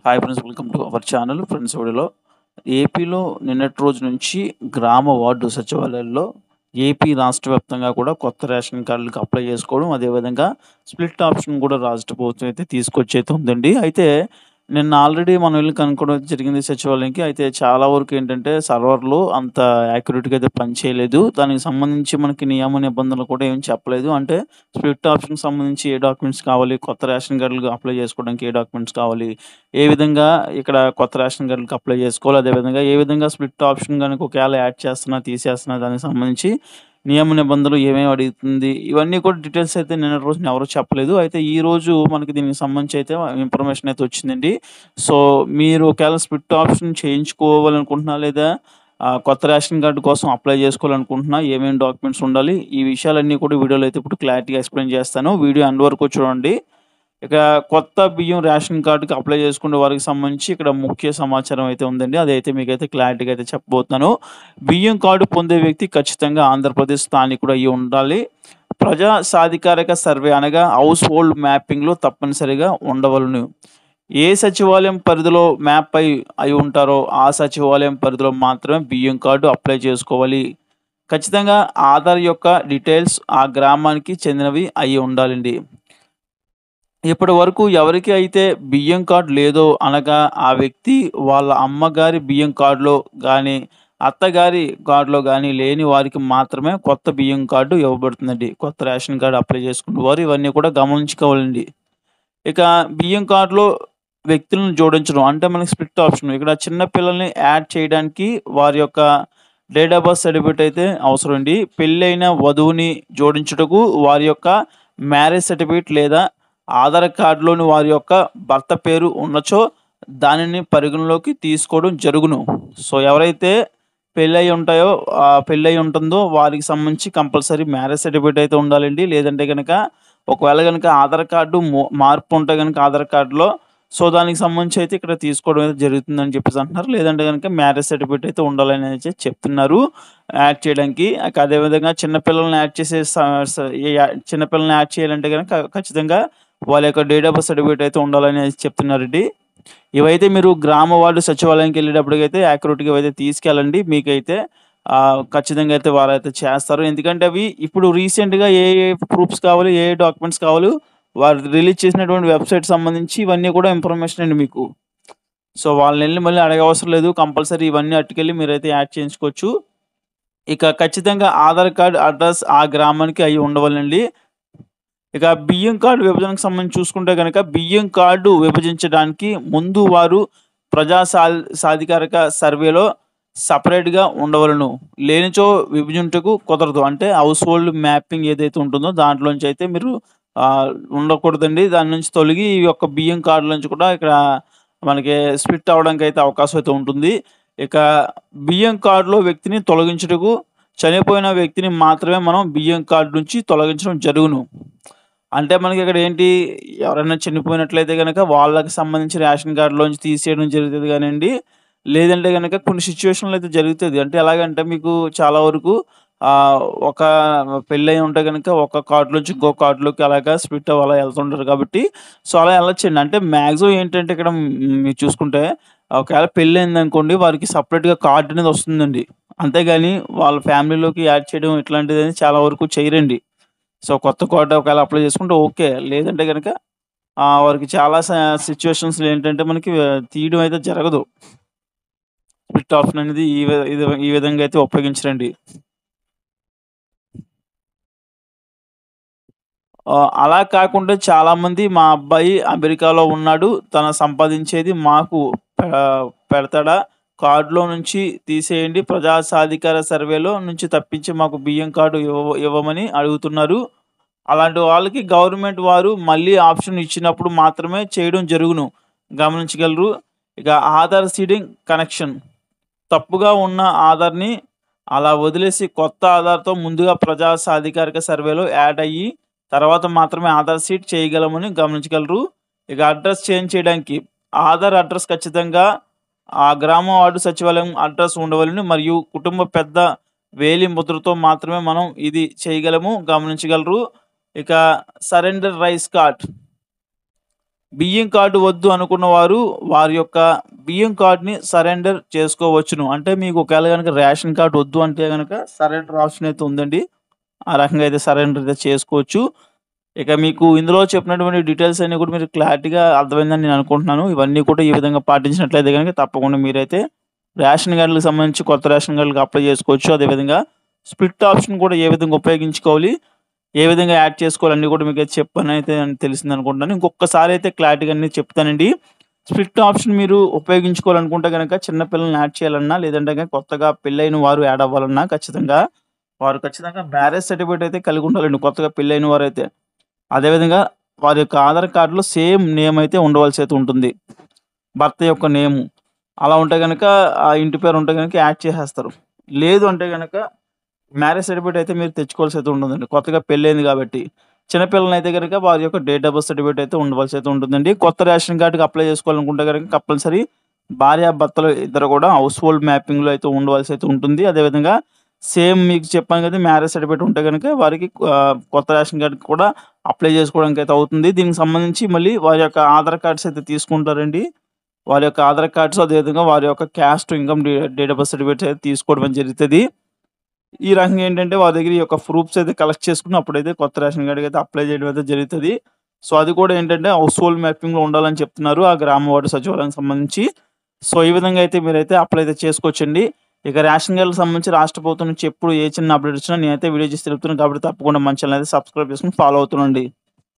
Hi friends, welcome to our channel. Friends, వీడియోలో ఏపీలో నిన్నటి రోజు నుంచి గ్రామ వార్డు సచివాలయాల్లో ఏపీ రాష్ట్ర వ్యాప్తంగా కూడా కొత్త రేషన్ కార్డులకు అప్లై చేసుకోవడం, అదేవిధంగా స్ప్లిట్ ఆప్షన్ కూడా రాష్ట్ర ప్రభుత్వం అయితే తీసుకొచ్చైతే ఉందండి. అయితే నిన్న ఆల్రెడీ మనం వెళ్ళి కనుక్కోవడం అయితే జరిగింది సచివాలయంకి. అయితే చాలా వరకు ఏంటంటే సర్వర్లు అంత యాక్యురేట్గా అయితే పనిచేయలేదు. దానికి సంబంధించి మనకి నియమ నిబంధనలు కూడా ఏం చెప్పలేదు. అంటే స్ప్లిట్ ఆప్షన్కి సంబంధించి ఏ డాక్యుమెంట్స్ కావాలి, కొత్త రేషన్ కార్డులకు అప్లై చేసుకోవడానికి ఏ డాక్యుమెంట్స్ కావాలి, ఏ విధంగా ఇక్కడ కొత్త రేషన్ కార్డులకి అప్లై చేసుకోవాలి, అదేవిధంగా ఏ విధంగా స్ప్లిట్ ఆప్షన్ గనుక ఒకవేళ యాడ్ చేస్తున్నా, తీసేస్తున్నా దానికి సంబంధించి నియమ నిబంధనలు ఏమేమి అడుగుతుంది, ఇవన్నీ కూడా డీటెయిల్స్ అయితే నిన్నటి రోజున ఎవరు చెప్పలేదు. అయితే ఈరోజు మనకి దీనికి సంబంధించి అయితే ఇన్ఫర్మేషన్ అయితే వచ్చిందండి. సో మీరు ఒకవేళ స్ప్లిట్ ఆప్షన్ చేయించుకోవాలనుకుంటున్నా, లేదా కొత్త రేషన్ కార్డు కోసం అప్లై చేసుకోవాలనుకుంటున్నా, ఏమేమి డాక్యుమెంట్స్ ఉండాలి, ఈ విషయాలన్నీ కూడా వీడియోలో అయితే ఇప్పుడు క్లారిటీగా ఎక్స్ప్లెయిన్ చేస్తాను. వీడియో ఎండ్ వరకు చూడండి. ఇక కొత్త బియ్యం రేషన్ కార్డుకి అప్లై చేసుకునే వారికి సంబంధించి ఇక్కడ ముఖ్య సమాచారం అయితే ఉందండి. అదైతే మీకైతే క్లారిటీగా అయితే చెప్పబోతున్నాను. బియ్యం కార్డు పొందే వ్యక్తి ఖచ్చితంగా ఆంధ్రప్రదేశ్ స్థానికుడు అయ్యి ఉండాలి. ప్రజా సాధికారిక సర్వే అనగా హౌస్ హోల్డ్ మ్యాపింగ్లో తప్పనిసరిగా ఉండవలను. ఏ సచివాలయం పరిధిలో మ్యాప్ అయి ఉంటారో ఆ సచివాలయం పరిధిలో మాత్రమే బియ్యం కార్డు అప్లై చేసుకోవాలి. ఖచ్చితంగా ఆధార్ యొక్క డీటెయిల్స్ ఆ గ్రామానికి చెందినవి అయి ఉండాలండి. ఇప్పటి వరకు ఎవరికి అయితే బియ్యం కార్డ్ లేదో అనగా ఆ వ్యక్తి వాళ్ళ అమ్మగారి బియ్యం కార్డులో గానీ, అత్తగారి కార్డులో గానీ లేని వారికి మాత్రమే కొత్త బియ్యం కార్డు ఇవ్వబడుతుందండి. కొత్త రేషన్ కార్డ్ అప్లై చేసుకునే వారు ఇవన్నీ కూడా గమనించుకోవాలండి. ఇక బియ్యం కార్డులో వ్యక్తులను జోడించడం అంటే మనకి స్ప్లిట్ ఆప్షన్. ఇక్కడ చిన్న పిల్లల్ని యాడ్ చేయడానికి వారి యొక్క డేట్ ఆఫ్ బర్త్ సర్టిఫికేట్ అయితే అవసరం అండి. పెళ్ళైన వధువుని జోడించుటకు వారి యొక్క మ్యారేజ్ సర్టిఫికేట్ లేదా ఆధార్ కార్డులోని వారి యొక్క భర్త పేరు ఉన్నచో దానిని పరిగణలోకి తీసుకోవడం జరుగును. సో ఎవరైతే పెళ్ళయి ఉంటుందో వారికి సంబంధించి కంపల్సరీ మ్యారేజ్ సర్టిఫికేట్ అయితే ఉండాలండి. లేదంటే గనక ఒకవేళ గనక ఆధార్ కార్డు మార్పు ఉంటే గనక ఆధార్ కార్డులో సో దానికి సంబంధించి అయితే ఇక్కడ తీసుకోవడం అయితే జరుగుతుందని చెప్పేసి అంటున్నారు. లేదంటే గనక మ్యారేజ్ సర్టిఫికేట్ అయితే ఉండాలని అయితే చెప్తున్నారు యాడ్ చేయడానికి. అదేవిధంగా చిన్నపిల్లల్ని యాడ్ చేసే చిన్నపిల్లల్ని యాడ్ చేయాలంటే గనక ఖచ్చితంగా వాళ్ళ యొక్క డేట్ ఆఫ్ బర్త్ సర్టిఫికేట్ అయితే ఉండాలని చెప్తున్నారండి. ఇవైతే మీరు గ్రామ వార్డు సచివాలయంకి వెళ్ళేటప్పటికైతే యాక్యురేట్‌గా ఇవైతే తీసుకెళ్ళండి. మీకైతే ఖచ్చితంగా అయితే వారైతే చేస్తారు. ఎందుకంటే అవి ఇప్పుడు రీసెంట్‌గా ఏ ఏ ప్రూఫ్స్ కావాలి, ఏ ఏ డాక్యుమెంట్స్ కావాలో వారు రిలీజ్ చేసినటువంటి వెబ్‌సైట్ సంబంధించి ఇవన్నీ కూడా ఇన్ఫర్మేషన్ అండి మీకు. సో వాళ్ళనెళ్లి మళ్ళీ అడగవసరం లేదు. కంపల్సరీ ఇవన్నీ అట్టుకెళ్ళి మీరైతే యాడ్ చేయించుకోవచ్చు. ఇక ఖచ్చితంగా ఆధార్ కార్డ్ అడ్రస్ ఆ గ్రామానికి అయి ఉండవలెనండి. ఇక బియ్యం కార్డు విభజనకు సంబంధించి చూసుకుంటే గనక బియ్యం కార్డు విభజించడానికి ముందు వారు ప్రజా సాధికారిక సర్వేలో సపరేట్‌గా ఉండవలను. లేనిచో విభజించుటకు కుదరదు. అంటే హౌస్ హోల్డ్ మ్యాపింగ్ ఏదైతే ఉంటుందో దాంట్లోంచి అయితే మీరు ఉండకూడదండి. దాని నుంచి తొలగి ఈ యొక్క బియ్యం కార్డుల నుంచి కూడా ఇక్కడ మనకి స్ప్లిట్ అవ్వడానికి అయితే అవకాశం అయితే ఉంటుంది. ఇక బియ్యం కార్డులో వ్యక్తిని తొలగించుటకు చనిపోయిన వ్యక్తిని మాత్రమే మనం బియ్యం కార్డు నుంచి తొలగించడం జరుగును. అంటే మనకి ఇక్కడ ఏంటి, ఎవరైనా చనిపోయినట్లయితే గనక వాళ్ళకి సంబంధించి రేషన్ కార్డులోంచి తీసేయడం జరుగుతది గానండి. లేదంటే గనక కొన్ని సిట్యుయేషన్‌లో అయితే జరుగుతది. అంటే ఎలాగంటే మీకు చాలా వరకు ఒక పెళ్ళయి ఉంటే గనక ఒక కార్డ్‌లోంచి ఇంకో కార్డ్‌లోకి అలాగా స్ప్లిట్ అలా ఎళ్తుంటారు కాబట్టి సో అలా ఎళ్ళొచ్చండి. అంటే మాక్సిమం ఏంటంటే ఇక్కడ మీరు చూసుకుంటే ఒకవేళ పెళ్ళయిందనుకోండి వారికి సెపరేట్‌గా కార్డ్ అనేది వస్తుందండి. అంతేగాని వాళ్ళ ఫ్యామిలీలోకి యాడ్ చేయడం ఇట్లాంటిదని చాలా వరకు చెయ్యరండి. సో కొత్త కార్డ్ ఒకవేళ అప్లై చేసుకుంటే ఓకే. లేదంటే గనక వారికి చాలా సిట్యుయేషన్స్‌లో ఏంటంటే మనకి తీయడం అయితే జరగదు. స్ప్లిట్ ఆప్షన్ అనేది ఈ విధంగా అయితే ఉపయోగించరండి. అలా కాకుండా చాలామంది మా అబ్బాయి అమెరికాలో ఉన్నాడు. తను సంపాదించేది మాకు పెడతాడా? కార్డ్‌లో నుంచి తీసేయండి. ప్రజా సాధికార సర్వేలో నుంచి తప్పించి మాకు బియ్యం కార్డు ఇవ్వమని అడుగుతున్నారు. అలాంటి వాళ్ళకి గవర్నమెంట్ వారు మళ్ళీ ఆప్షన్ ఇచ్చినప్పుడు మాత్రమే చేయడం జరుగును. గమనించగలరు. ఇక ఆధార్ సీడింగ్ కనెక్షన్. తప్పుగా ఉన్న ఆధార్‌ని అలా వదిలేసి కొత్త ఆధార్‌తో ముందుగా ప్రజా సాధికారిక సర్వేలో యాడ్ అయ్యి తర్వాత మాత్రమే ఆధార్ సీడ్ చేయగలమని గమనించగలరు. ఇక అడ్రస్ చేంజ్ చేయడానికి ఆధార్ అడ్రస్ ఖచ్చితంగా ఆ గ్రామ వార్డు సచివాలయం అడ్రస్ ఉండవలెను. మరియు కుటుంబ పెద్ద వేలి ముద్రతో మాత్రమే మనం ఇది చేయగలము. గమనించగలరు. ఇక సరెండర్ రైస్ కార్డ్. బియ్యం కార్డ్ వద్దు అనుకున్న వారు వారి యొక్క బియ్యం కార్డ్‌ని సరెండర్ చేసుకోవచ్చును. అంటే మీకు ఒకవేళ గనక రేషన్ కార్డ్ వద్దు అంటే గనక సరెండర్ ఆప్షన్ అయితే ఉందండి. ఆ రకంగా అయితే సరెండర్ అయితే చేసుకోవచ్చు. ఇక మీకు ఇందులో చెప్పినటువంటి డీటెయిల్స్ అన్నీ కూడా మీరు క్లారిటీగా అర్థమైందని నేను అనుకుంటున్నాను. ఇవన్నీ కూడా ఈ విధంగా పాటించినట్లయితే గనక తప్పకుండా మీరైతే రేషన్ కార్డులకు సంబంధించి కొత్త రేషన్ కార్డులకు అప్లై చేసుకోవచ్చు. అదేవిధంగా స్ప్లిట్ ఆప్షన్ కూడా ఏ విధంగా ఉపయోగించుకోవాలి, ఏ విధంగా యాడ్ చేసుకోవాలి అన్నీ కూడా మీకైతే చెప్పానైతే తెలిసిందనుకుంటున్నాను. ఇంకొకసారి అయితే క్లారిటీగా అన్నీ చెప్తానండి. స్ప్లిట్ ఆప్షన్ మీరు ఉపయోగించుకోవాలనుకుంటే గనక చిన్న పిల్లల్ని యాడ్ చేయాలన్నా, లేదంటే గనక కొత్తగా పెళ్ళైన వారు యాడ్ అవ్వాలన్నా ఖచ్చితంగా మ్యారేజ్ సర్టిఫికేట్ అయితే కలిగి ఉండాలండి కొత్తగా పెళ్ళైన వారైతే. అదేవిధంగా వారి యొక్క ఆధార్ కార్డ్‌లో సేమ్ నేమ్ అయితే ఉండవలసి అయితే ఉంటుంది. భర్త యొక్క నేము. అలా ఉంటే గనక ఆ ఇంటి పేరు ఉంటే గనక యాడ్ చేసేస్తారు. లేదు అంటే గనక మ్యారేజ్ సర్టిఫికేట్ అయితే మీరు తెచ్చుకోవాల్సి అయితే ఉంటుందండి. కొత్తగా పెళ్ళైంది కాబట్టి. చిన్న పిల్లలనైతే గనక వారి యొక్క డేట్ ఆఫ్ బర్త్ సర్టిఫికేట్ అయితే ఉండవలసి అయితే ఉంటుందండి. కొత్త రేషన్ కార్డ్‌కి అప్లై చేసుకోవాలనుకుంటే గనక కంపల్సరీ భార్యాభర్తలు ఇద్దరు కూడా హౌస్ హోల్డ్ మ్యాపింగ్‌లో అయితే ఉండవలసి అయితే ఉంటుంది. అదేవిధంగా సేమ్ మీకు చెప్పాను కదా! మ్యారేజ్ సర్టిఫికేట్ ఉంటే గనక వారికి కొత్త రేషన్ కార్డ్‌కి కూడా అప్లై చేసుకోవడానికి అయితే అవుతుంది. దీనికి సంబంధించి మళ్ళీ వారి యొక్క ఆధార్ కార్డ్స్ అయితే తీసుకుంటారండి. వారి యొక్క ఆధార్ కార్డ్స్ అదేవిధంగా వారి యొక్క caste, income date of birth certificates అయితే తీసుకోవడం అనేది జరుగుతది. ఈ రకంగా ఏంటంటే వారి దగ్గర ఈ యొక్క ప్రూఫ్స్ అయితే కలెక్ట్ చేసుకొని అప్పుడైతే కొత్త రేషన్ కార్డ్‌కి అయితే అప్లై చేయడం అయితే జరుగుతది. సో, అది కూడా ఏంటంటే హౌస్ హోల్డ్ మ్యాపింగ్‌లో ఉండాలని చెప్తున్నారు. ఆ గ్రామ వార్డు సచివాలయానికి సంబంధించి. సో, ఈ విధంగా అయితే మీరైతే అప్లై అయితే చేసుకోవచ్చండి. ఇక రేషన్ కార్డ్‌లకు సంబంధించి రాష్ట్ర ప్రభుత్వం నుంచి ఎప్పుడు ఏ చిన్న అప్డేట్ వచ్చినా నేనైతే వీడియో చేసి తెలుపుతున్నాను కాబట్టి తప్పకుండా మన ఛానెల్ అయితే సబ్స్క్రైబ్ చేసుకొని ఫాలో అవుతుండండి.